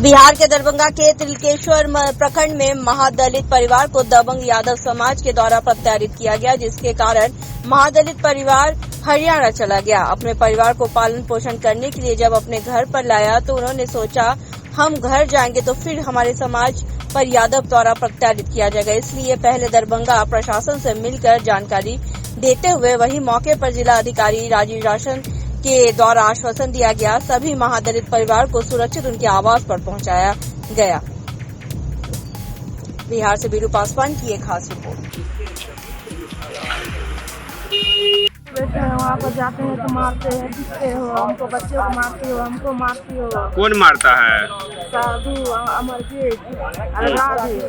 बिहार के दरभंगा के तिलकेश्वर प्रखंड में महादलित परिवार को दबंग यादव समाज के द्वारा प्रत्यारित किया गया, जिसके कारण महादलित परिवार हरियाणा चला गया। अपने परिवार को पालन पोषण करने के लिए जब अपने घर पर लाया तो उन्होंने सोचा हम घर जाएंगे तो फिर हमारे समाज पर यादव द्वारा प्रत्यारित किया जाएगा, इसलिए पहले दरभंगा प्रशासन से मिलकर जानकारी देते हुए वही मौके पर जिला अधिकारी राजीव राशन के द्वारा आश्वासन दिया गया। सभी महादलित परिवार को सुरक्षित उनके आवास पर पहुंचाया गया। बिहार से बीरू पासवान की एक खास रिपोर्ट। वहाँ पर जाते हैं तो मारते हैं, पीटते हो, हमको बच्चे को मारती हो, हमको मारती हो। कौन मारता है? साधु अमरजीत अलगावी।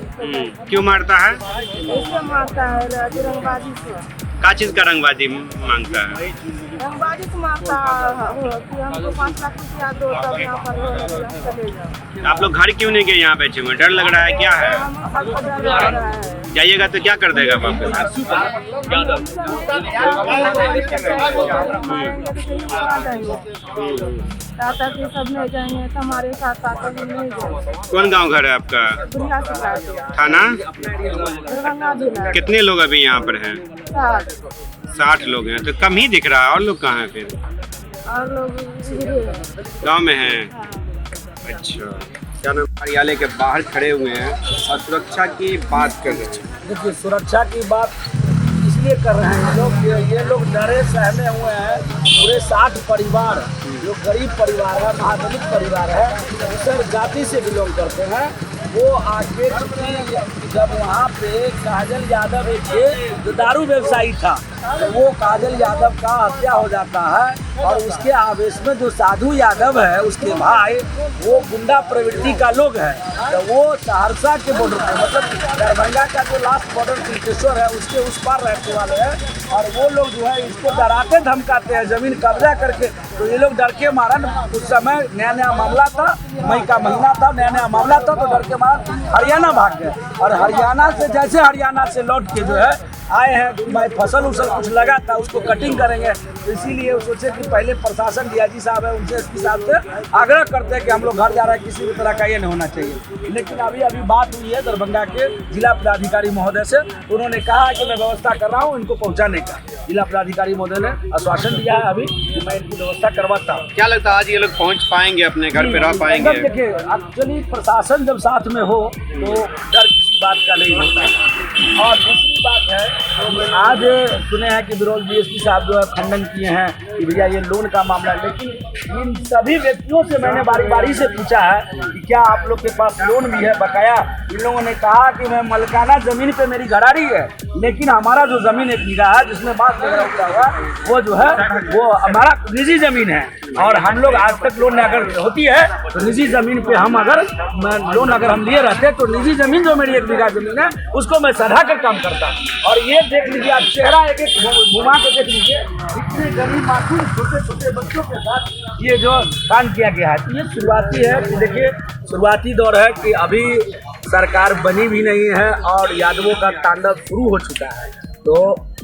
क्यों मारता है? इससे मारता है रंगबाजी से। क्या चीज का रंगबाजी मांगता है? रंगबाजी से मारता है कि हमको 5 लाख रुपया दो तब यहाँ पर चले जाओ। आप लोग घर क्यों नहीं गए? यहाँ बैठे हुए डर लग रहा है, क्या है? हमको डर लग रहा है। जाइएगा तो क्या कर देगा बाप? ताता के सब नहीं जाएंगे, हमारे साथ ताता भी नहीं जाएंगे। कौन गांव घर है आपका? थाना दरभंगा जिला। कितने लोग अभी यहाँ पर हैं? 60 लोग हैं। तो कम ही दिख रहा है। और लोग कहाँ हैं फिर? और लोग गाँव में हैं। अच्छा, क्या नाम? कार्यालय के बाहर खड़े हुए हैं और सुरक्षा की बात कर रहे हैं। देखिए, सुरक्षा की बात इसलिए कर रहे हैं लोग, ये लोग डरे सहमे हुए हैं। पूरे 60 परिवार जो गरीब परिवार है, महादलित परिवार है, दूसरे जाति से बिलोंग करते हैं, वो आगे जब वहाँ पे काजल यादव एक थे जो दारू व्यवसायी था, तो वो काजल यादव का हत्या हो जाता है और उसके आवेश में जो साधु यादव है उसके भाई वो गुंडा प्रवृत्ति का लोग है। तो वो सहरसा के बॉर्डर पे, मतलब दरभंगा का जो लास्ट बॉर्डर तिलकेश्वर है उसके उस पार रहने वाले हैं और वो लोग जो है इसको डराते धमकाते हैं जमीन कब्जा करके। तो ये लोग डर के मारन, उस समय नया नया मामला था, मई का महीना था, नया नया मामला था, तो डर के मारन हरियाणा भाग गए और हरियाणा से जैसे हरियाणा से लौट के जो है आए हैं कि भाई फसल उसल कुछ लगा था उसको कटिंग करेंगे। तो इसीलिए वो सोचे कि पहले प्रशासन डीआईजी साहब है उनसे इसके साथ से आग्रह करते हैं कि हम लोग घर जा रहे हैं, किसी भी तरह का ये नहीं होना चाहिए। लेकिन अभी बात हुई है दरभंगा के जिला पदाधिकारी महोदय से, उन्होंने कहा कि मैं व्यवस्था कर रहा हूँ इनको पहुँचाने का। जिला पदाधिकारी महोदय ने आश्वासन दिया है अभी कि मैं इनकी व्यवस्था करवाता हूँ। क्या लगता है आज ये लोग पहुँच पाएंगे, अपने घर पे रह पाएंगे? देखिए, एक्चुअली प्रशासन जब साथ में हो तो डर किसी बात का नहीं होता है। और दूसरी बात है, आज सुने हैं कि बिरौल डीएसपी साहब जो है खंडन किए हैं कि भैया ये लोन का मामला है, लेकिन इन सभी व्यक्तियों से मैंने बारी बारी से पूछा है कि क्या आप लोग के पास लोन भी है बकाया। इन लोगों ने कहा कि मैं मलकाना जमीन पे मेरी घरारी है, लेकिन हमारा जो जमीन एक बीघा है जिसमें बांस वगैरह उगता हुआ वो जो है वो हमारा निजी जमीन है और हम लोग आज तक लोन अगर होती है तो निजी जमीन पे हम अगर लोन अगर हम लिए रहते तो निजी जमीन जो मेरी 1 बीघा जमीन है उसको मैं सधा कर काम करता। और ये देख लीजिए, आप चेहरा एक घुमा के देख लीजिए, इतने गरीब मासूम छोटे छोटे बच्चों के साथ ये जो काम किया गया है। तो ये शुरुआती है कि देखिए, शुरुआती दौर है कि अभी सरकार बनी भी नहीं है और यादवों का तांडव शुरू हो चुका है। तो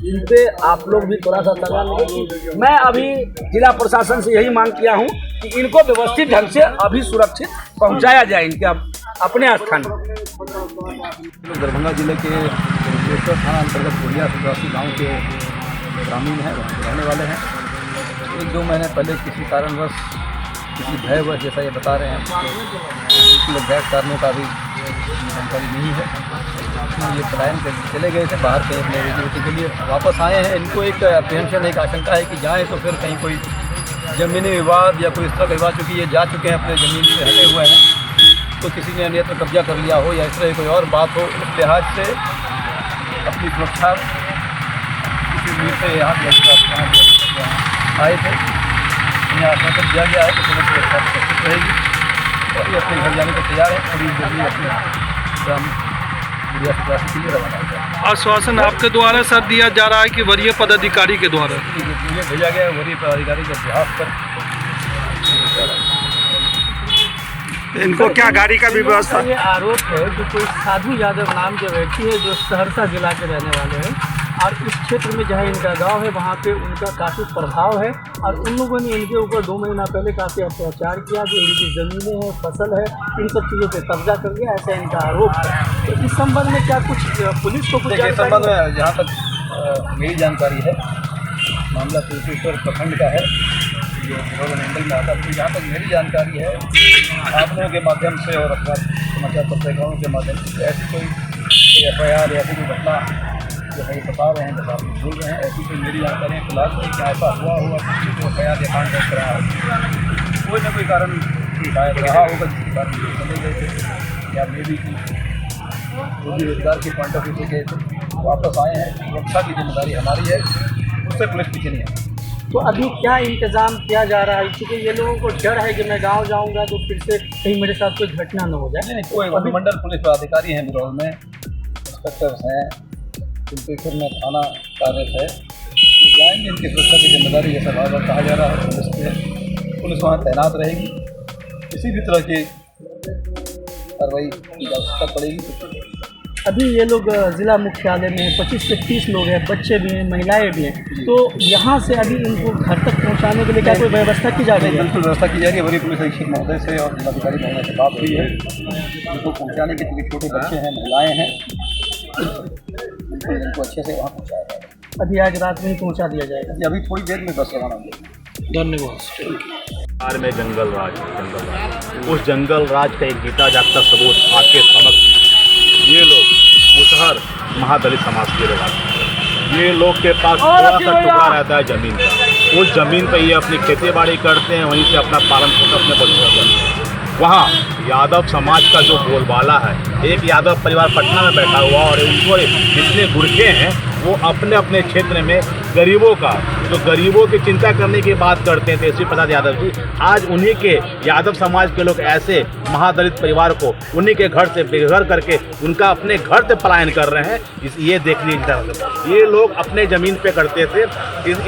इन पे आप लोग भी थोड़ा सा संज्ञान लेंगे। मैं अभी जिला प्रशासन से यही मांग किया हूँ कि इनको व्यवस्थित ढंग से अभी सुरक्षित पहुँचाया जाए इनके अपने स्थान में। दरभंगा जिले के तिलकेश्वर थाना अंतर्गत बोरिया सुधासी गाँव के ग्रामीण हैं, रहने वाले हैं। 1-2 महीने पहले किसी कारणवश, किसी भयवश, जैसा ये बता रहे हैं, गैस कारणों का भी जानकारी नहीं है, ये पलायन कर चले गए थे बाहर कहीं अपने ड्यूटी के लिए, वापस आए हैं। इनको एक अप्रहेंशन, एक आशंका है कि जाएँ तो फिर कहीं कोई ज़मीनी विवाद या कोई इस तरह का विवाद, चूँकि ये जा चुके हैं अपने ज़मीन से हटे हुए हैं, तो किसी ने अन्यत्र कब्जा कर लिया हो या इस तरह कोई और बात हो, इस लिहाज से अपनी सुरक्षा किसी उम्मीद से यहाँ आए थे। इन्हें आश्वासन दिया गया है कि पुलिस सुरक्षा सुरक्षित रहेगी और ये अपने घर जाने को तैयार है। थोड़ी जल्दी अपने ग्राम के लिए रवाना हो। आश्वासन आपके द्वारा सर दिया जा रहा है कि वरीय पदाधिकारी के द्वारा? मुझे भेजा गया है वरीय पदाधिकारी के बिहाफ पर। इनको क्या गाड़ी का भी व्यवस्था? ये आरोप है कि कोई साधु यादव नाम के व्यक्ति है जो सहरसा जिला के रहने वाले हैं, और इस क्षेत्र में जहाँ इनका गांव है वहाँ पे उनका काफ़ी प्रभाव है और उन लोगों ने इनके ऊपर 2 महीना पहले काफ़ी अत्याचार किया, जो इनकी ज़मीनें हैं, फसल है, इन सब चीज़ों पे कब्जा कर लिया, ऐसा इनका आरोप है। तो इस संबंध में क्या कुछ पुलिस को कुछ इस संबंध में जहाँ तक मेरी जानकारी है, मामला तिलकेश्वर प्रखंड का है जो विरोध मंडल में आता है। तो जहाँ तक मेरी जानकारी है, आप लोगों के माध्यम से और अखबार समाचार पत्रिकाओं के माध्यम से ऐसी कोई FIR या ऐसी कोई घटना जो है बता रहे हैं, जब आप बोल रहे हैं, ऐसी कोई मेरी जानकारी है फिलहाल क्या ऐसा हुआ किसी को FIR या कांड दर्ज कराया हो, कोई ना कोई कारण शायद रहा होगा जिसके कारण चले गए थे या मे भी जो भी रोजगार के पॉइंट ऑफ व्यू से गए थे वापस आए हैं। सुरक्षा की जिम्मेदारी हमारी है, उससे पुलिस पीछे नहीं है। तो अभी क्या इंतजाम किया जा रहा है, क्योंकि ये लोगों को डर है कि मैं गांव जाऊंगा तो फिर से कहीं मेरे साथ कोई घटना न हो जाए। नहीं, कोई अनुमंडल पुलिस पदाधिकारी हैं बिरौल में, इंस्पेक्टर्स हैं, तिलकेश्वर में थाना कार्यरत है, जाएंगे इनकी सुरक्षा की जिम्मेदारी जैसा बार बार कहा जा रहा है, पुलिस वहाँ तैनात रहेगी, किसी भी तरह की कार्रवाई की आवश्यकता पड़ेगी। अभी ये लोग ज़िला मुख्यालय में 25 से 30 लोग हैं, बच्चे भी हैं, महिलाएं भी हैं, तो यहाँ से अभी इनको घर तक पहुँचाने के लिए क्या कोई व्यवस्था की जा रही है? बिल्कुल व्यवस्था की जा रही है। वरीय पुलिस अधीक्षक महोदय से और जिलाधिकारी महोदय से बात हुई है, उनको पहुँचाने के लिए छोटे बच्चे हैं, महिलाएँ हैं, इनको अच्छे से वहाँ पहुँचाया जाएगा। अभी आज रात में ही पहुँचा दिया जाएगा। अभी थोड़ी देर में बस रवाना होगी। धन्यवाद। में जंगल राज, उस जंगल राज का एक जीता जागता सबूत आपके समक्ष ये लोग मुसहर महादलित समाज के लोग आते हैं। ये लोग के पास थोड़ा सा टुकड़ा रहता है ज़मीन का, उस ज़मीन पे ये अपनी खेती बाड़ी करते हैं, वहीं से अपना पालन पोषण अपने बच्चों करते हैं। वहाँ यादव समाज का जो बोलबाला है, एक यादव परिवार पटना में बैठा हुआ और उनको जितने गुरखे हैं वो अपने अपने क्षेत्र में गरीबों का, जो गरीबों की चिंता करने की बात करते हैं तेजस्वी प्रसाद यादव जी, आज उन्हीं के यादव समाज के लोग ऐसे महादलित परिवार को उन्हीं के घर से बेघर करके उनका अपने घर से पलायन कर रहे हैं। ये देख लीजिए, ये लोग अपने ज़मीन पे करते थे,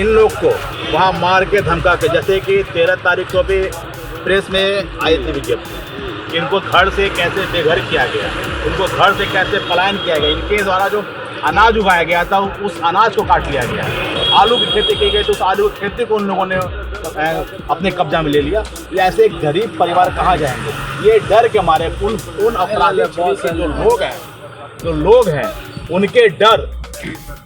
इन लोग को वहाँ मार के धमका के, जैसे कि 13 तारीख को भी प्रेस में आई थी विज्ञप्ति, इनको घर से कैसे बेघर किया गया, उनको घर से कैसे पलायन किया गया, इनके द्वारा जो अनाज उगाया गया था उस अनाज को काट लिया गया, आलू की खेती की गई तो उस आलू की खेती को उन लोगों ने अपने कब्जा में ले लिया। ये ऐसे गरीब परिवार कहाँ जाएंगे? ये डर के मारे उन अपराधी के जो लोग हैं उनके डर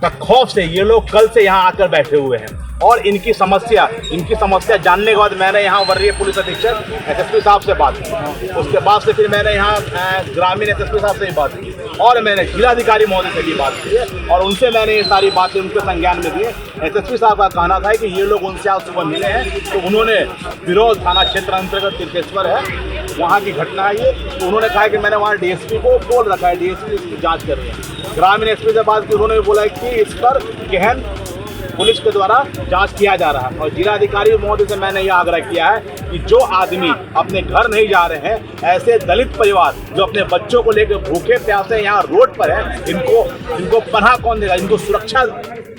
का खौफ से ये लोग कल से यहाँ आकर बैठे हुए हैं और इनकी समस्या जानने के बाद मैंने यहाँ वरीय पुलिस अधीक्षक SSP साहब से बात की, उसके बाद से फिर मैंने यहाँ ग्रामीण SSP साहब से भी बात की और मैंने जिलाधिकारी महोदय से भी बात की है और उनसे मैंने ये सारी बातें उनके संज्ञान में दी है। SSP साहब का कहना था कि ये लोग उनसे आज सुबह मिले हैं तो उन्होंने बिरौल थाना क्षेत्र अंतर्गत तिलकेश्वर है, वहाँ की घटना है ये, तो उन्होंने कहा कि मैंने वहाँ DSP को बोल रखा है, DSP इसकी जाँच कर रहे हैं। ग्रामीण SP से बात की, उन्होंने बोला कि इस पर गहन पुलिस के द्वारा जांच किया जा रहा है और जिलाधिकारी महोदय से मैंने यह आग्रह किया है कि जो आदमी अपने घर नहीं जा रहे हैं, ऐसे दलित परिवार जो अपने बच्चों को लेकर भूखे प्यासे यहाँ रोड पर हैं, इनको पनाह कौन देगा, इनको सुरक्षा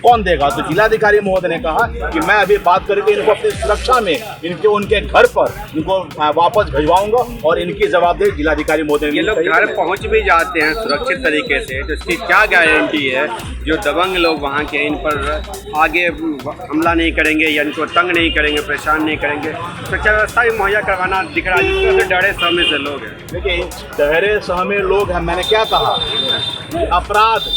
कौन देगा? तो जिलाधिकारी महोदय ने कहा कि मैं अभी बात करके इनको अपनी सुरक्षा में उनके घर पर इनको वापस भिजवाऊंगा और इनकी जवाबदेही जिलाधिकारी महोदय ने। ये लोग घर पहुंच भी जाते हैं सुरक्षित तरीके से, तो इसकी क्या गारंटी है जो दबंग लोग वहाँ के इन पर आगे हमला नहीं करेंगे या इनको तंग नहीं करेंगे, परेशान नहीं करेंगे? सुरक्षा व्यवस्था भी मुहैया करवाना दिख रहा है, जिस तरह से डरे सहमे से लोग हैं। देखिए, डरे सहमे लोग हैं, मैंने क्या कहा, अपराध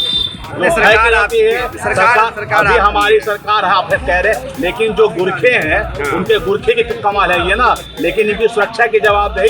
सरकार आती है, सरकार अभी हमारी सरकार है, आप कह रहे, लेकिन जो गुरखे हैं उनके गुरखे की कमाल है ये ना, लेकिन इनकी सुरक्षा की जवाबदेही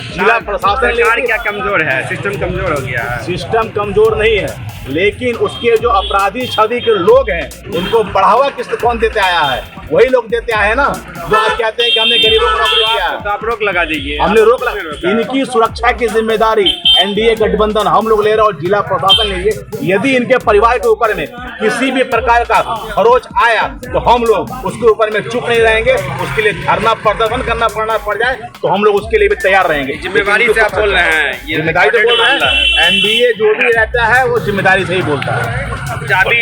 जिला प्रशासन। सरकार क्या कमजोर है? सिस्टम कमजोर हो गया है। सिस्टम कमजोर नहीं है, लेकिन उसके जो अपराधी छवि के लोग हैं उनको बढ़ावा कौन देते आया है? वही लोग देते आए हैं ना, जो आप कहते हैं कि हमने गरीबों को रोक दिया, तो आप रोक लगा दीजिए। हमने रोक लगा। इनकी सुरक्षा की जिम्मेदारी NDA गठबंधन हम लोग ले रहे हैं और जिला प्रशासन ले रही है। यदि इनके परिवार के ऊपर में किसी भी प्रकार का खरोच आया तो हम लोग उसके ऊपर में चुप नहीं रहेंगे, उसके लिए धरना प्रदर्शन करना पड़ जाए तो हम लोग उसके लिए भी तैयार रहेंगे। जिम्मेदारी से आप बोल रहे हैं, ये जिम्मेदारी से बोल रहे हैं। NDA जो भी रहता है वो जिम्मेदारी से ही बोलता है। अभी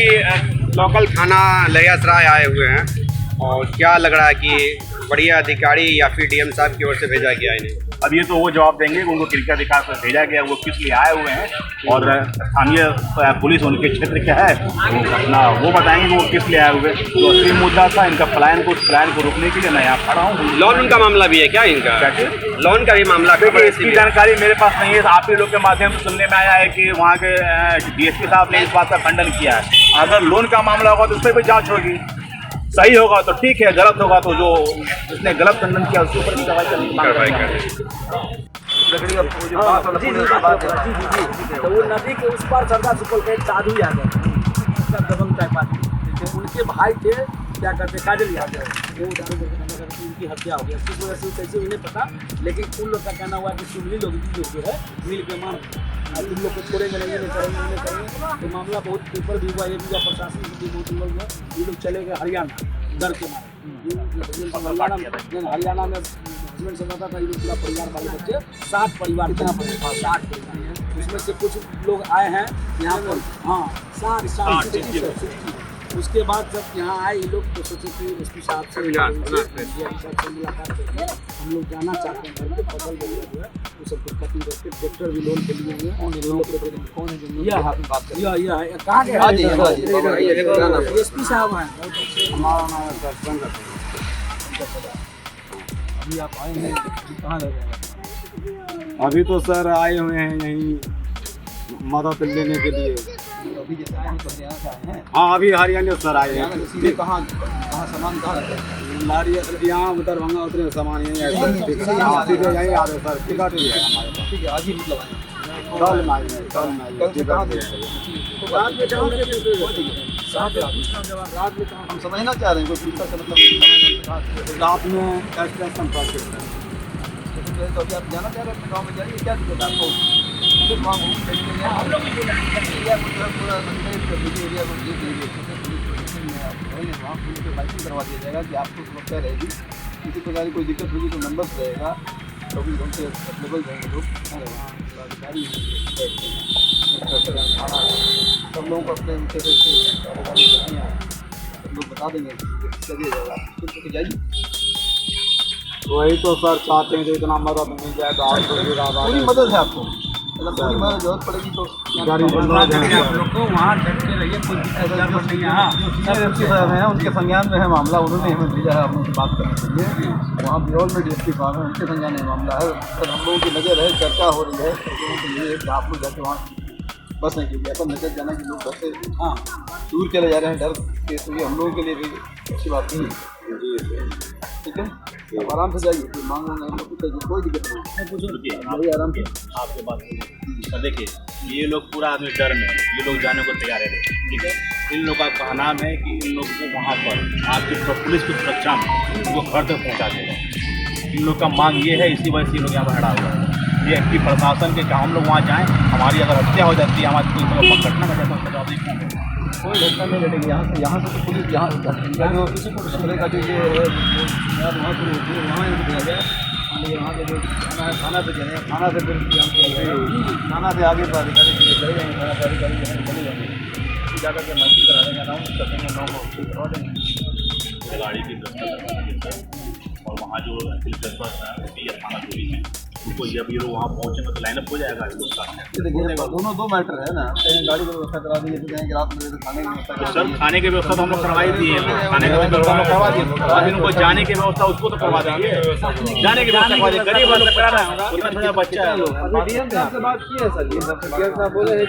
लोकल थाना लहियासराय आए हुए हैं और क्या लग रहा है कि बढ़िया अधिकारी या फिर DM साहब की ओर से भेजा गया इन्हें? अब ये तो वो जवाब देंगे कि उनको क्रिकेट विकास में भेजा गया, वो किस लिए आए हुए हैं और स्थानीय पुलिस उनके क्षेत्र क्या है अपना वो बताएंगे कि वो किस लिए आए हुए। तो असली मुद्दा था इनका प्लान को, उस प्लान को रोकने के लिए मैं यहाँ खड़ा हूँ। लोन का मामला भी है क्या इनका? लोन का भी मामला? इसकी जानकारी मेरे पास नहीं है। आप ही लोग के माध्यम से सुनने में आया है कि वहाँ के DSP साहब ने इस बात का खंडन किया है। अगर लोन का मामला होगा तो उस पर भी जाँच होगी, सही होगा तो ठीक है, गलत होगा तो जो जिसने गलत खंडन किया उसके ऊपर कार्रवाई करने की मांग करेंगे। तो वो नदी के उस पार सरदार सुपौल के एक साधु यादव दबंग टाइप आदमी, उनके भाई थे क्या करते काजल यादव, वो उनकी हत्या हो गया। इस वजह से कैसे उन्हें पता, लेकिन उन लोग का कहना हुआ कि सुनली लोग जो है मिल के मान तुम लोग को छोड़ेंगे नहीं करेंगे। तो मामला बहुत पेपर भी हुआ, ये भी प्रशासन भी बहुत लोग हैं, ये लोग चले गए हरियाणा डर के मारे। हरियाणा में हस्बैंड से पता था ये पूरा परिवार वाले बच्चे 60 परिवार, कितना परिवार 60 परिवार, उसमें से कुछ लोग आए हैं यहाँ पर, हाँ 60। उसके बाद जब यहाँ आए ये लोग तो सोचे कि SP साहब से मुलाकात करके हम लोग जाना चाहते हैं घर पे, फसल जो है वो सब कुछ कटिंग करके ट्रैक्टर भी लोन के लिए हुए। कौन है कहाँ के SP साहब हैं? हमारा नाम है सरपंच। अभी आप आए हैं कहाँ लगे? अभी तो सर आए हुए हैं यहीं मदद लेने के लिए। अभी जैसे आए हैं तो हरियाणा से आए हैं? हाँ अभी हरियाणा सर आए हैं। सीधे कहाँ सामान कहाँ रहता है? लारी यहाँ दरभंगा उतरे सामान यहीं आए सर, सीधे यहीं आ रहे सर, टिकट भी है हमारे पास। ठीक है, आज ही मतलब कल में आए हम समझना चाह रहे हैं कोई पूछता से मतलब रात में स्टेशन पर तो अभी आप जाना चाह रहे हैं अपने गाँव में, जाइए क्या दिक्कत है आपको? पूरा एरिया को वहाँ पुलिस को लाइसेंस करवा दिया जाएगा कि आपको सुरक्षा रहेगी, किसी प्रकार की कोई दिक्कत होगी तो नंबर रहेगा, 24 घंटे अवेलेबल रहेंगे लोग। वहाँ अधिकारी सब लोगों को अपने लोग बता देंगे चलिए जाएगा, जाइए। वही तो सर चाहते हैं जो इतना मदद मिल जाए तो पूरी मदद है आपको, मतलब पूरी मदद जरूरत पड़ेगी तो गाड़ी बनवा देंगे आप लोग को। वहाँ डटके रहिए, कोई दिक्कत नहीं है। DSP साहब हैं, उनके संज्ञान में है मामला, उन्होंने हमें भेजा है आप लोगों से बात करने के लिए। वहाँ बिरौल में DSP साहब हैं, उनके संज्ञान में मामला है। सर हम लोगों की नज़र है, चर्चा हो रही है लोगों के लिए कि आप लोग जाके वहाँ बस नहीं कीजिए, अपन नजर जाना कि लोग बस से हाँ दूर चले जा रहे हैं डर के, तो ये हम लोगों के लिए भी अच्छी बात नहीं है। ठीक है, आप आराम से जाइए, मांग कोई दिक्कत नहीं, आराम से आपके बात देखिए ये लोग पूरा आदमी डर में, ये लोग जाने को तैयार है। ठीक है, इन लोगों का कहना है कि इन लोगों को वहाँ पर आपकी पुलिस की सुरक्षा में उनको घर तक पहुँचा देगा। इन लोग का मांग ये है, इसी वजह से ये लोग यहाँ पर खड़ा हुआ है। ये कि प्रशासन के हम लोग वहाँ जाएँ, हमारी अगर हत्या हो जाती है, हमारी कोई घटना का जैसा जवाब कोई घटना नहीं लड़ेगी। यहाँ से तो पुलिस यहाँ का जो दूसरे का जो ये वहाँ शुरू होती है वहाँ दिया जाए, वहाँ से जो थाना से जाए, थाना से फिर थाना से आगे अधिकारी चले जाएंगे, थाना से अधिकारी चले जाएंगे, जाकर के महसूस करा देंगे, अनाउंस कर देंगे, लोगों को करवा देंगे गाड़ी की व्यवस्था करवा। और वहाँ जो थाना चोरी है उनको जब ये लोग वहाँ पहुँचेंगे तो लाइनअप हो जाएगा। देखिए दोनों दो मैटर है ना, कहीं गाड़ी की व्यवस्था करा दी जाती है, रात में खाने की व्यवस्था करा सर खाने की व्यवस्था तो हम लोग करवा ही दिए, खाने की व्यवस्था हम करवा दिए, उनको जाने की व्यवस्था उसको तो करवा देंगे, जाने की व्यवस्था करवा देंगे। गरीब बात करा रहा है, छोटा बच्चा है लोग। डीएम साहब से बात की है सर, ये सब डीएम साहब बोले हैं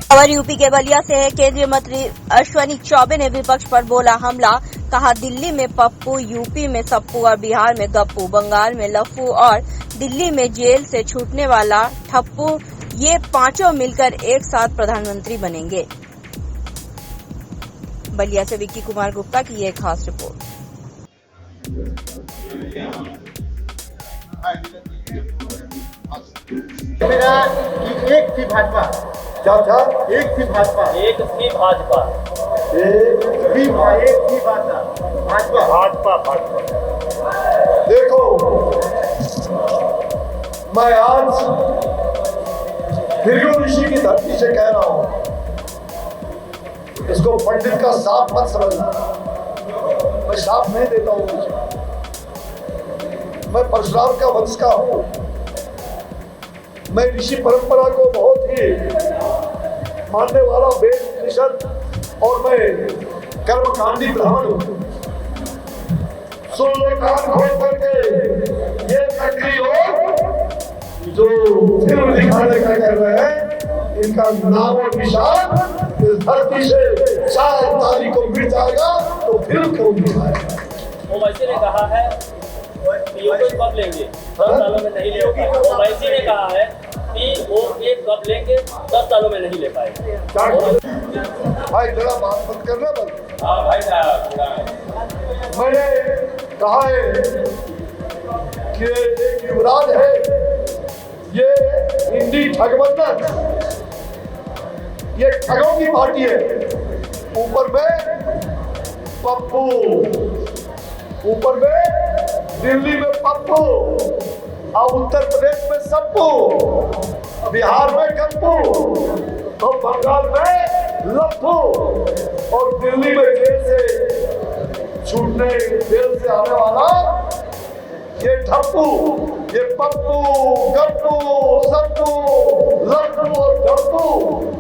खबर यूपी के बलिया से है। केंद्रीय मंत्री अश्विनी चौबे ने विपक्ष पर बोला हमला, कहा दिल्ली में पप्पू, यूपी में सप्पू और बिहार में गप्पू, बंगाल में लफ्फू और दिल्ली में जेल से छूटने वाला ठप्पू, ये पांचों मिलकर एक साथ प्रधानमंत्री बनेंगे। बलिया से विक्की कुमार गुप्ता की ये खास रिपोर्ट। एक थी भाजपा, एक थी भाजपा, एक थी भाजपा, एक थी भाजपा, भाजपा। देखो मैं आज भृगु ऋषि की धरती से कह रहा हूं, इसको पंडित का साफ मत समझना, मैं साफ नहीं देता हूं, मैं परशुराम का वंश का हूँ, मैं ऋषि परंपरा को बहुत ही मानने वाला वेद उपनिषद और मैं कर्मकांडी ब्राह्मण हूँ। सुन लो कान खोल करके ये नकली लोग जो फिल्म दिखाने का कर रहे हैं, इनका नाम और निशान इस धरती से 4 तारीख को मिट जाएगा तो फिल्म क्यों दिखाएगा। ओवैसी ने कहा है पीओके कब लेंगे, 10 सालों में नहीं ले पाएंगे। ओवैसी ने कहा है पीओके कब लेंगे, 10 सालों में नहीं ले पाएंगे। भाई जरा बात मत करना बस। हाँ भाई साहब, मैंने कहा है कि एक युवराज है, ये हिंदी ठगबंधन, ये ठगों की पार्टी है। ऊपर में पप्पू, ऊपर में दिल्ली में पप्पू, और उत्तर प्रदेश में सप्पू, बिहार में गप्पू, और बंगाल में लप्पू, और दिल्ली में जेल से छूटने, जेल से आने वाला ये ठप्पू, ये पप्पू, गप्पू, सप्पू, लप्पू और गप्पू,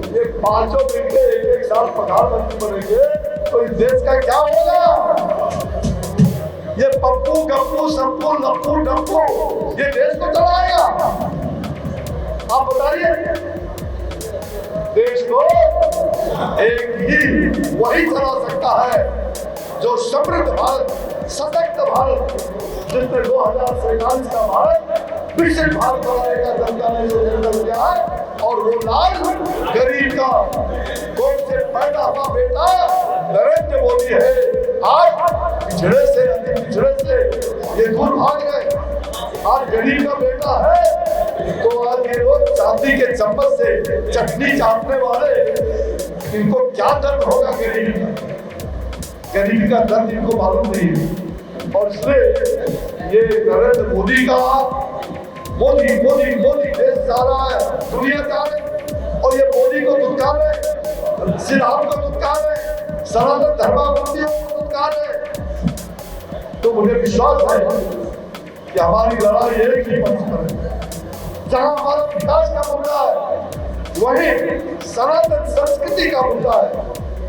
ये पांचों मिलके एक साल प्रधानमंत्री बनेंगे तो इस देश का क्या होगा। ये पप्पू, गप्पू, सप्पू, लप्पू, डप्पू ये देश को चलाएगा। आप बताइए, देश को एक ही वही चला सकता है जो समृद्ध भारत, सशक्त भारत, जिसमें 2047 का भारत विकसित भारत बनाएगा जनता ने जो निर्णय किया है। और वो लाल गरीब का कोख से पैदा हुआ बेटा नरेंद्र मोदी है। आज पिछड़े से, अति पिछड़े से ये दूर भाग गए। आज गरीब का बेटा है तो आज ये लोग चांदी के चम्मच से चटनी चाटने वाले, इनको क्या दर्द होगा गरीब का, गरीबी का दर्द इनको मालूम नहीं। और इसलिए ये नरेंद्र मोदी का मोदी मोदी मोदी देश जा रहा है, दुनिया जा रही, और ये मोदी को दुत्कारे, श्री राम को दुत्कारे, सनातन धर्मावलंबियों को दुत्कारे। तो मुझे विश्वास है कि हमारी लड़ाई एक ही मंच पर है। जहां हमारा विकास का मुद्दा है वहीं सनातन संस्कृति का मुद्दा है।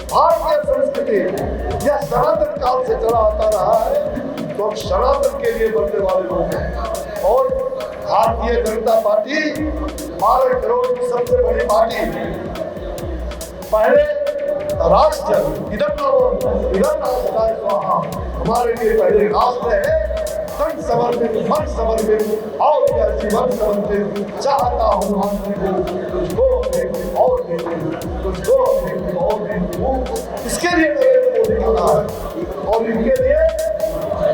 भारतीय संस्कृति यह सनातन काल से चला आता रहा है, तो हम सनातन के लिए बनने वाले लोग हैं। और भारतीय जनता पार्टी 12 करोड़ की सबसे बड़ी पार्टी, पहले राष्ट्र इधर हमारे लिए पहले राष्ट्र है। तन समर्पित, मन समर्पित और यह जीवन समर्पित चाहता हूँ तुझको और तुझको और इसके लिए नरेंद्र मोदी का नाम है। और इनके लिए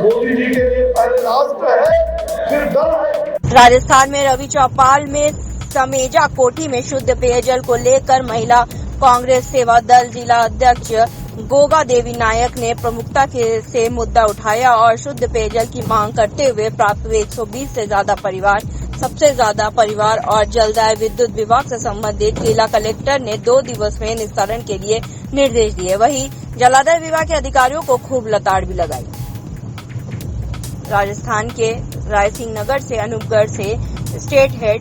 मोदी जी के लिए पहले राष्ट्र है, फिर दल है। राजस्थान में रवि चौपाल में समेजा कोठी में शुद्ध पेयजल को लेकर महिला कांग्रेस सेवा दल जिला अध्यक्ष गोगा देवी नायक ने प्रमुखता से मुद्दा उठाया और शुद्ध पेयजल की मांग करते हुए प्राप्त हुए 120 से ज्यादा परिवार, सबसे ज्यादा परिवार और जलदाय विद्युत विभाग से संबंधित जिला कलेक्टर ने 2 दिवस में निस्तारण के लिए निर्देश दिए। वहीं जलादाय विभाग के अधिकारियों को खूब लताड़ भी लगाई। राजस्थान के रायसिंह नगर से अनूपगढ़ से स्टेट हेड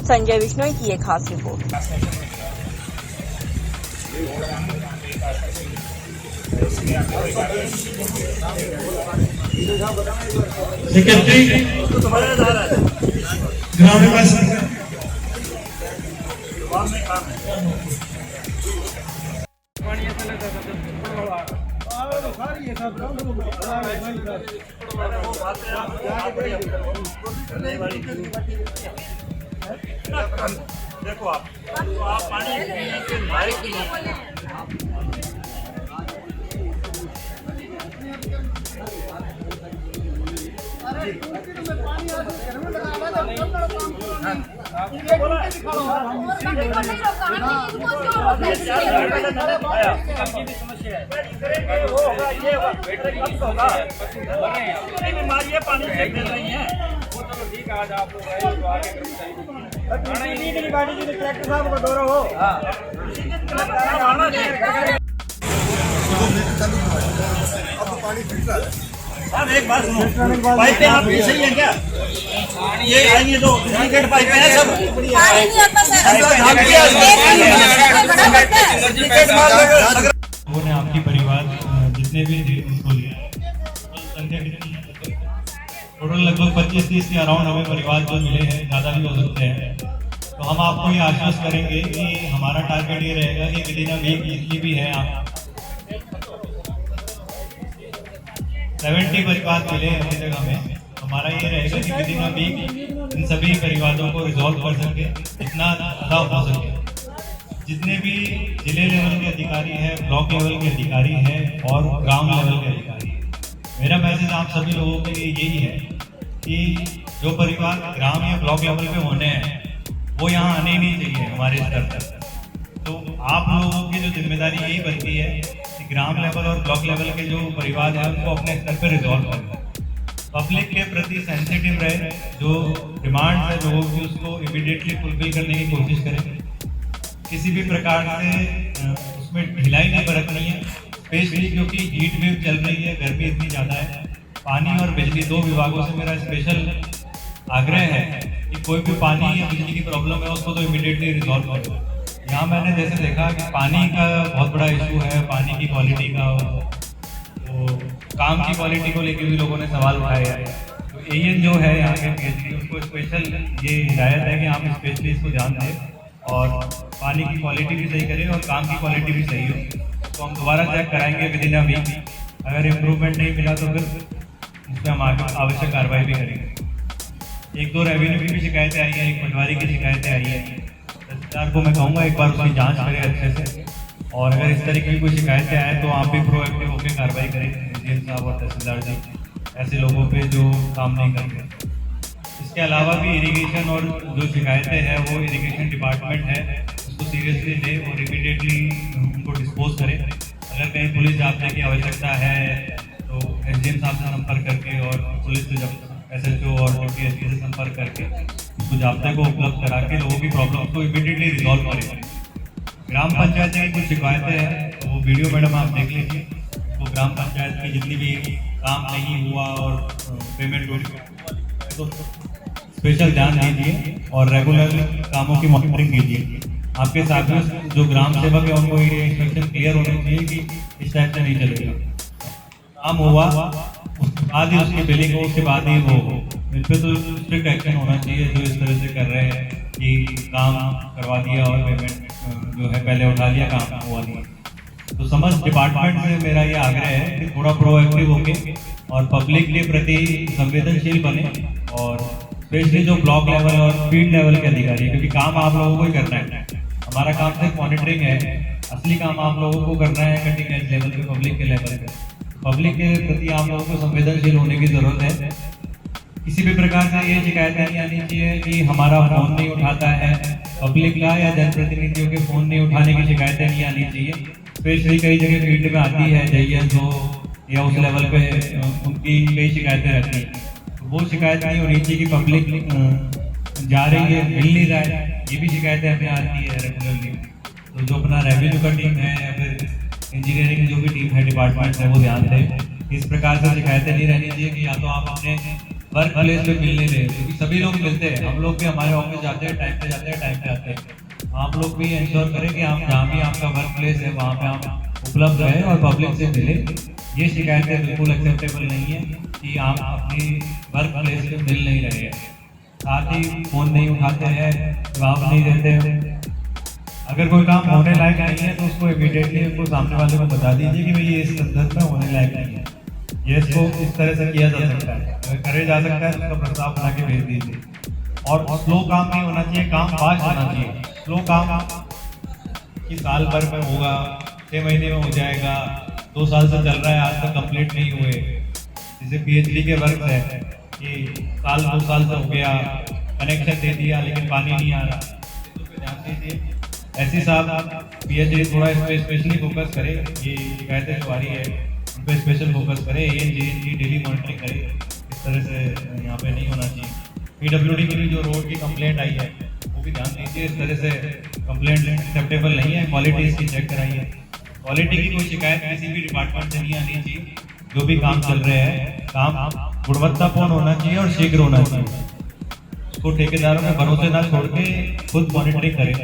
संजय बिश्नोई की एक खास रिपोर्ट। देखो आप पानी पीने के लायक नहीं। बीमारियां पानी से फैल रही हैं। वो चलो ठीक है, आज आप लोग आए तो आगे गाड़ी जी ट्रैक्टर साहब को दौरा हो। अब पानी फिल्टर है। साहब एक बात सुनो, पाइपें आपकी सही है क्या? ये आएंगे तो डुप्लीकेट पाइपें हैं सब। उन्होंने आपकी परिवार जितने भी थे उसको लिया है, संख्या कितनी है? टोटल लगभग 25-30 के अराउंड हमें परिवार जो मिले हैं, ज़्यादा भी हो सकते हैं। तो हम आपको ये आश्वस्त करेंगे कि हमारा टारगेट ये रहेगा कि विदिन अ वीक जितनी भी है आप 70 परिवार मिले अपनी जगह में। हमारा ये रहेगा कि विदिन अ वीक इन सभी परिवारों को रिजॉल्व कर सके, जितना ज़्यादा हो सके। जितने भी जिले लेवल के अधिकारी हैं, ब्लॉक लेवल के अधिकारी हैं और ग्राम लेवल के अधिकारी हैं, मेरा मैसेज आप सभी लोगों के लिए यही है कि जो परिवार ग्राम या ब्लॉक लेवल पे होने हैं वो यहाँ आने ही नहीं चाहिए हमारे स्तर पर। तो आप लोगों की जो जिम्मेदारी यही बनती है कि ग्राम लेवल और ब्लॉक लेवल के जो परिवार हैं उनको अपने स्तर पर रिजॉल्व करना, पब्लिक के प्रति सेंसिटिव रहे, जो डिमांड है लोगों की उसको इमीडिएटली फुलफिल करने की कोशिश करें। किसी भी प्रकार से उसमें ढिलाई नहीं बरतनी है, स्पेशली क्योंकि हीट वेव चल रही है, गर्मी इतनी ज़्यादा है। पानी और बिजली दो विभागों से मेरा स्पेशल आग्रह है कि कोई भी पानी या बिजली की प्रॉब्लम है उसको तो इमीडिएटली रिजॉल्व करो। यहाँ मैंने जैसे देखा कि पानी का बहुत बड़ा इशू है, पानी की क्वालिटी का, तो काम की क्वालिटी को लेकर भी लोगों ने सवाल उठाए हैं। तो एएन जो है यहाँ के पीएचडी, उसको स्पेशल ये हिदायत है कि आप स्पेशली इसको ध्यान दें और पानी की क्वालिटी भी सही करें और काम की क्वालिटी भी सही हो। तो हम दोबारा चेक कराएंगे विदिन अ वीक, अगर इम्प्रूवमेंट नहीं मिला तो फिर इस पर हम आगे आवश्यक कार्रवाई भी करेंगे। 1-2 रेवेन्यू की भी शिकायतें आई हैं, एक पटवारी की शिकायतें आई हैं। तहसीलदार को मैं कहूँगा एक बार उसकी जांच करें अच्छे से, और अगर इस तरीके की कोई शिकायतें आए तो आप भी प्रोएक्टिव होकर कार्रवाई करें। डीएम साहब और तहसीलदार जी ऐसे लोगों पे जो काम नहीं करते। इसके अलावा भी इरिगेशन और जो शिकायतें हैं वो इरिगेशन डिपार्टमेंट है, उसको सीरियसली ले और इमीडिएटली उनको डिस्पोज करें। अगर कहीं पुलिस जाब्ते की आवश्यकता है तो एसडीएम साहब से संपर्क करके और पुलिस से जब एसएचओ और डिप्टी एसपी से संपर्क करके उसको जाब्ते को उपलब्ध करा के लोगों की प्रॉब्लम को इमीडिएटली रिजॉल्व करें। ग्राम पंचायत की कुछ शिकायतें हैं तो वो वीडियो मैडम आप देख लीजिए। तो ग्राम पंचायत की जितनी भी काम नहीं हुआ और पेमेंट हुई तो स्पेशल ध्यान दीजिए और रेगुलर कामों की मॉनिटरिंग कीजिए। आपके साथ में जो ग्राम सेवक है उनको ये इंस्ट्रक्शन क्लियर होनी चाहिए कि इस टाइप से नहीं चलेगा। काम हुआ उसके बाद ही उसकी बिलिंग हो, उसके बाद ही वो हो। इन पर तो स्ट्रिक्ट एक्शन होना चाहिए जो इस तरह से कर रहे हैं कि काम करवा दिया और पेमेंट जो है पहले उठा लिया, काम हुआ नहीं। तो समस्त डिपार्टमेंट से मेरा ये आग्रह है कि थोड़ा प्रोएक्टिव होके और पब्लिक के प्रति संवेदनशील बने, और स्पेशली जो ब्लॉक लेवल और फील्ड लेवल के अधिकारी, क्योंकि काम आप लोगों को ही करना है। हमारा काम सिर्फ मॉनिटरिंग है, असली काम आप लोगों को करना है कटिंग एज लेवल पे, पब्लिक के लेवल पे। पब्लिक के प्रति आप लोगों को संवेदनशील होने की जरूरत है। किसी भी प्रकार से ये शिकायतें नहीं आनी चाहिए कि हमारा फोन नहीं उठाता है, पब्लिक का या जनप्रतिनिधियों के फोन नहीं उठाने की शिकायतें नहीं आनी चाहिए। स्पेशली कई जगह फील्ड में आती है जैन जो या उस लेवल पे उनकी कई शिकायतें रहती हैं, तो वो शिकायत नहीं होनी चाहिए कि पब्लिक जा रही है मिल नहीं रहा है, ये भी शिकायतें हमें आती है रेगुलरली। तो जो अपना रेवेन्यू का टीम है या फिर इंजीनियरिंग जो भी टीम है डिपार्टमेंट है वो ध्यान दें। इस प्रकार से शिकायतें नहीं रहनी चाहिए कि या तो आप अपने वर्क प्लेस पे मिलने दें, क्योंकि सभी लोग मिलते हैं, हम लोग भी हमारे ऑफिस जाते हैं, टाइम पे जाते हैं, टाइम पे आते हैं। आप लोग भी इंश्योर करें कि आप जहाँ भी आपका वर्क प्लेस है वहाँ पे आप उपलब्ध रहें और पब्लिक से मिले। ये शिकायतें बिल्कुल एक्सेप्टेबल नहीं है कि आप अपनी वर्क प्लेस पे मिल नहीं रहे हैं, साथ ही फ़ोन नहीं उठाते हैं, जवाब नहीं देते हैं। अगर कोई काम होने लायक नहीं है तो उसको इमीडिएटली उनको सामने वाले को बता दीजिए कि भाई ये इस संदर्भ में होने लायक नहीं है, ये इसको इस तरह से किया जा सकता है, अगर करे जा सकता है तो उसका प्रस्ताव बना के भेज दीजिए। और स्लो काम नहीं होना चाहिए, काम फास्ट होना चाहिए। स्लो काम कि साल भर में होगा, 6 महीने में हो जाएगा, 2 साल से चल रहा है, आज तक कंप्लीट नहीं हुए। जैसे पीएचडी के वर्क है कि साल 2 साल से हो गया, कनेक्शन दे दिया लेकिन पानी नहीं आ रहा, तो ध्यान दीजिए। ऐसी साहब पीएचडी थोड़ा इस पर स्पेशली फोकस करे, ये शिकायतें जो आ रही है उन पर स्पेशल फोकस करे, ये डेली मॉनिटरिंग करे, इस तरह से यहाँ पे नहीं होना चाहिए। पीडब्ल्यूडी की भी जो रोड की कंप्लेंट आई है वो भी ध्यान दीजिए, इस तरह से कंप्लेंट एक्सेप्टेबल नहीं है, क्वालिटी इसकी चेक कराइए। क्वालिटी की कोई शिकायत किसी भी डिपार्टमेंट से नहीं आनी चाहिए, जो भी काम चल रहे हैं काम गुणवत्तापूर्ण होना चाहिए और शीघ्र होना चाहिए। उसको ठेकेदारों में भरोसे ना छोड़ के खुद मॉनिटरिंग करें।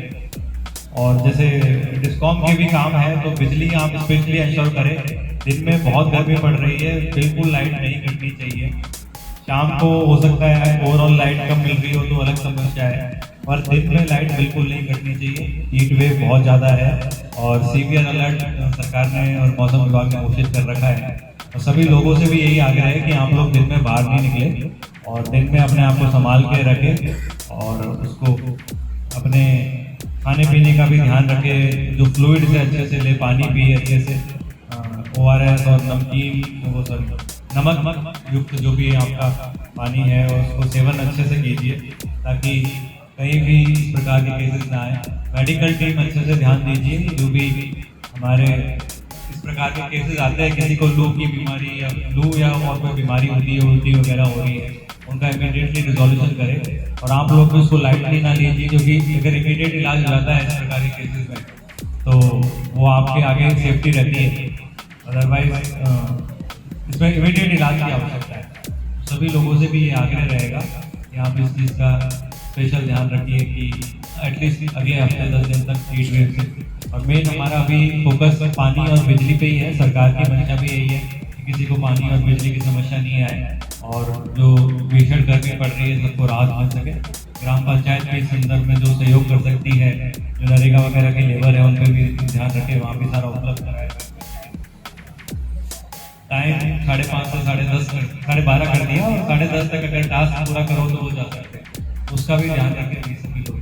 और जैसे डिस्कॉम के भी काम है तो बिजली आप स्पेशली इंश्योर करें। दिन में बहुत गर्मी पड़ रही है, बिल्कुल लाइट नहीं कटनी चाहिए। शाम को हो सकता है ओवरऑल लाइट कम मिल रही हो तो अलग समस्या है, और दिन में लाइट बिल्कुल नहीं कटनी चाहिए। हीट वेव बहुत ज़्यादा है और सीवियर अलर्ट सरकार ने और मौसम विभाग ने घोषित कर रखा है। और सभी लोगों से भी यही आग्रह है कि आप लोग दिन में बाहर नहीं निकले और दिन में अपने आप को संभाल के रखें और उसको अपने खाने पीने का भी ध्यान रखें। जो फ्लूइड से अच्छे से ले, पानी पिए अच्छे से, ORS और नमक युक्त जो भी आपका पानी है उसको सेवन अच्छे से कीजिए ताकि कहीं भी इस प्रकार के केसेस ना आए। मेडिकल टीम अच्छे से ध्यान दीजिए। जो भी हमारे इस प्रकार के केसेस आते हैं, किसी को लू की बीमारी या लू या और कोई बीमारी होती है, उल्टी वगैरह हो रही है, उनका इमीडिएटली रिजोल्यूशन करें। और आप लोग भी उसको लाइटली ना लीजिए, क्योंकि अगर इमीडिएट इलाज हो जाता है इस प्रकार के केसेस में तो वो आपके आगे सेफ्टी रहती है। अदरवाइज इसमें इमीडिएट इलाज की आवश्यकता है। सभी लोगों से भी ये आग्रह रहेगा कि आप इस चीज़ का स्पेशल ध्यान रखिए कि एटलीस्ट अगले हफ्ते 10 दिन तक हीट वेव से। और मेन हमारा अभी फोकस पानी और बिजली पे ही है। सरकार की मंशा भी यही है कि किसी को पानी और बिजली की समस्या नहीं आए और जो भीषण गर्मी पड़ रही है सबको राहत मिल सके। ग्राम पंचायत के संदर्भ में जो सहयोग कर सकती है, जो नरेगा वगैरह की लेबर है, उन पर भी ध्यान रखें, वहाँ भी सारा उपलब्ध कराए। टाइम 5:30 से 12:30 कर दिया और 10:30 तक अगर टास्क पूरा करो तो हो जा सकते हैं, उसका भी ध्यान रखें सभी लोग।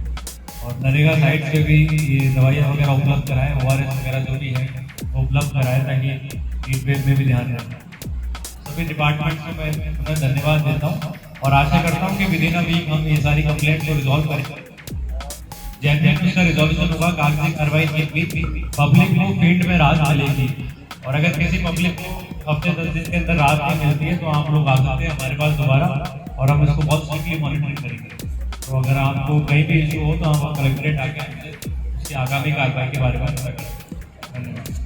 और नरेगा साइट से भी ये दवाइयाँ वगैरह उपलब्ध कराएं, ORS वगैरह जो भी है वो उपलब्ध कराएं ताकि हीट वेव में भी ध्यान रखें। सभी डिपार्टमेंट्स को मैं पुनः धन्यवाद देता हूँ और आशा करता हूँ कि विदिन अ वीक हम ये सारी कंप्लेंट को रिजॉल्व करें। जैसे उसका रिजोल्यूशन होगा, कागजी कार्रवाई की पब्लिक को फील्ड में राहत मिलेगी। और अगर किसी पब्लिक को हफ्ते 10 दिन के अंदर राहत नहीं मिलती है तो आप लोग आ सकते हैं हमारे पास दोबारा और हम इसको बहुत स्ट्रिक्टली मॉनिटरिंग करेंगे। तो अगर आपको कहीं भी इशू हो तो हम कलेक्ट्रेट आके उसकी आगामी कार्रवाई के बारे में पता करें। धन्यवाद।